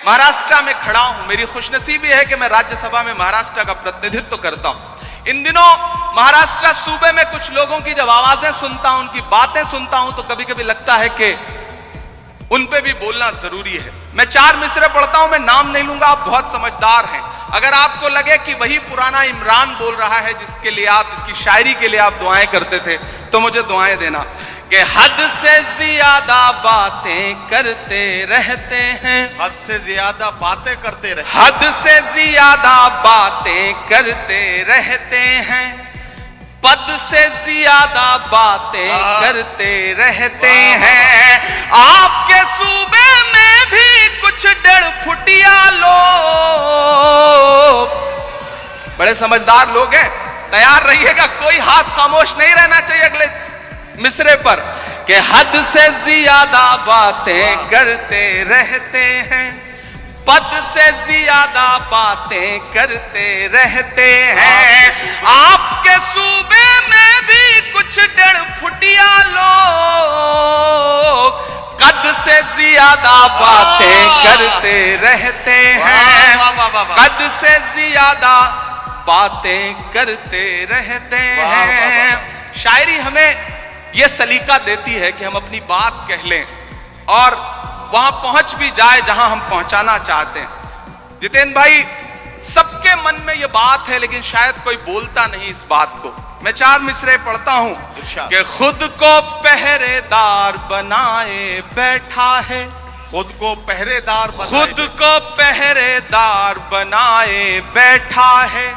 महाराष्ट्र में खड़ा हूं। मेरी खुशनसीबी है कि मैं राज्यसभा में महाराष्ट्र का प्रतिनिधित्व करता हूं। इन दिनों महाराष्ट्र सूबे में कुछ लोगों की जब आवाजें सुनता हूं, उनकी बातें सुनता हूं, तो कभी कभी लगता है कि उन पे भी बोलना जरूरी है। मैं 4 मिसरे पढ़ता हूं, मैं नाम नहीं लूंगा, आप बहुत समझदार हैं। अगर आपको लगे कि वही पुराना इमरान बोल रहा है जिसकी शायरी के लिए आप दुआएं करते थे, तो मुझे दुआएं देना कि हद से ज्यादा बातें करते रहते हैं, हद से ज्यादा बातें करते रहते, हद से ज्यादा बातें करते रहते हैं, पद से ज्यादा बातें करते रहते हैं। आपके सूबे में भी कुछ 1.5 फुटिया लोग, बड़े समझदार लोग हैं, तैयार रहिएगा, कोई हाथ खामोश नहीं रहना चाहिए अगले मिसरे पर, कि हद से ज्यादा बातें करते रहते हैं, पद से ज्यादा बातें करते रहते हैं। आपके सूबे में भी कुछ 1.5 फुटिया लोग कद से ज्यादा बातें करते रहते हैं, कद से ज्यादा बातें करते रहते हैं। शायरी हमें यह सलीका देती है कि हम अपनी बात कह लें और वहां पहुंच भी जाए जहां हम पहुंचाना चाहते हैं। जितेंद्र भाई, सबके मन में यह बात है, लेकिन शायद कोई बोलता नहीं इस बात को। मैं 4 मिसरे पढ़ता हूं कि खुद को पहरेदार बनाए बैठा है, खुद को पहरेदार खुद को पहरेदार बनाए बैठा है,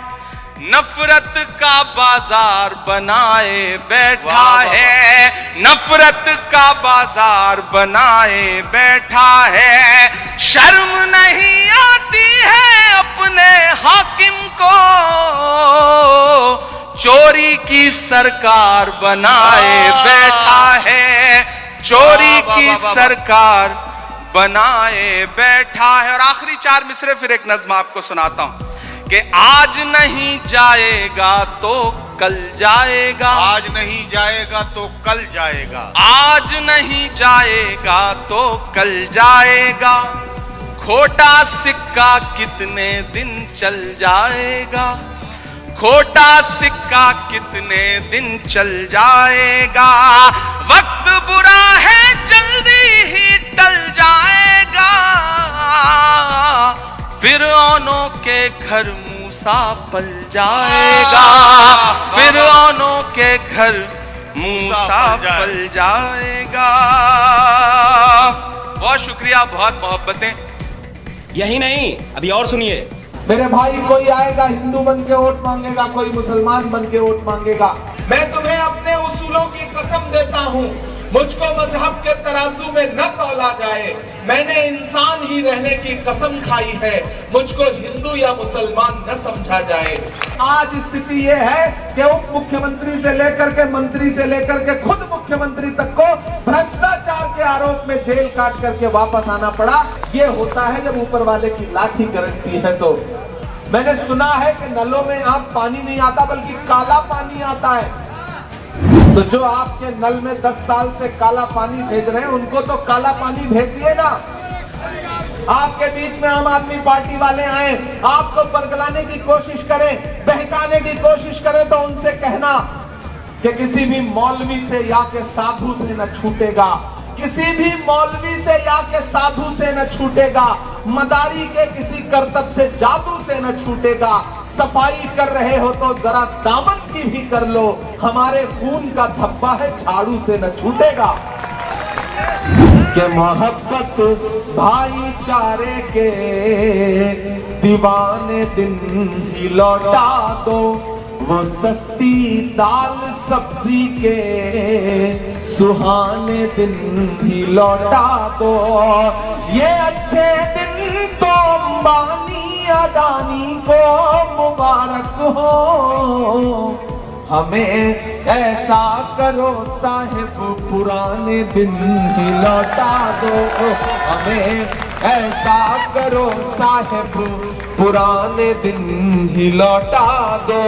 नफरत का बाजार बनाए बैठा है, नफरत का बाजार बनाए बैठा है। शर्म नहीं आती है अपने हाकिम को, चोरी की सरकार बनाए बैठा है, चोरी की सरकार बनाए बैठा है। और आखिरी 4 मिसरे फिर एक नज्म आपको सुनाता हूं कि आज नहीं जाएगा तो कल जाएगा, आज नहीं जाएगा तो कल जाएगा, आज नहीं जाएगा तो कल जाएगा, खोटा सिक्का कितने दिन चल जाएगा, खोटा सिक्का कितने दिन चल जाएगा, वक्त बुरा है जल्दी ही टल जाएगा, फिरौनों के घर मूसा पल जाएगा, फिरौनों के घर मूसा पल जाएगा। बहुत शुक्रिया, बहुत मोहब्बतें। यही नहीं, अभी और सुनिए। मेरे भाई, कोई आएगा हिंदू बन के वोट मांगेगा, कोई मुसलमान बन के वोट मांगेगा। मैं तुम्हें अपने उसूलों की कसम देता हूँ, मुझको मजहब के तराजू में न तौला जाए। मैंने इंसान ही रहने की कसम खाई है, मुझको हिंदू या मुसलमान न समझा जाए। आज स्थिति ये है कि उप मुख्यमंत्री से लेकर के मंत्री से लेकर के खुद मुख्यमंत्री तक को भ्रष्टाचार के आरोप में जेल काट करके वापस आना पड़ा। ये होता है जब ऊपर वाले की लाठी गरजती है। तो मैंने सुना है कि नलों में आप पानी नहीं आता बल्कि काला पानी आता है। तो जो आपके नल में 10 साल से काला पानी भेज रहे हैं, उनको तो काला पानी भेजिए ना। आपके बीच में आम आदमी पार्टी वाले आए, आपको बरगलाने की कोशिश करें, बहकाने की कोशिश करें, तो उनसे कहना कि किसी भी मौलवी से या के साधु से न छूटेगा, किसी भी मौलवी से या के साधु से न छूटेगा, मदारी के किसी करतब से जादू से न छूटेगा। सफाई कर रहे हो तो जरा दामन की भी कर लो, हमारे खून का धब्बा है झाड़ू से न छूटेगा। कि मोहब्बत भाईचारे के दीवाने दिन ही लौटा दो, वो सस्ती दाल सब्जी के सुहाने दिन ही लौटा दो। ये अच्छे दिन तो अंबानी अडानी को मुबारक हो, हमें ऐसा करो साहिब पुराने दिन ही लौटा दो, हमें ऐसा करो साहिब पुराने दिन ही लौटा दो।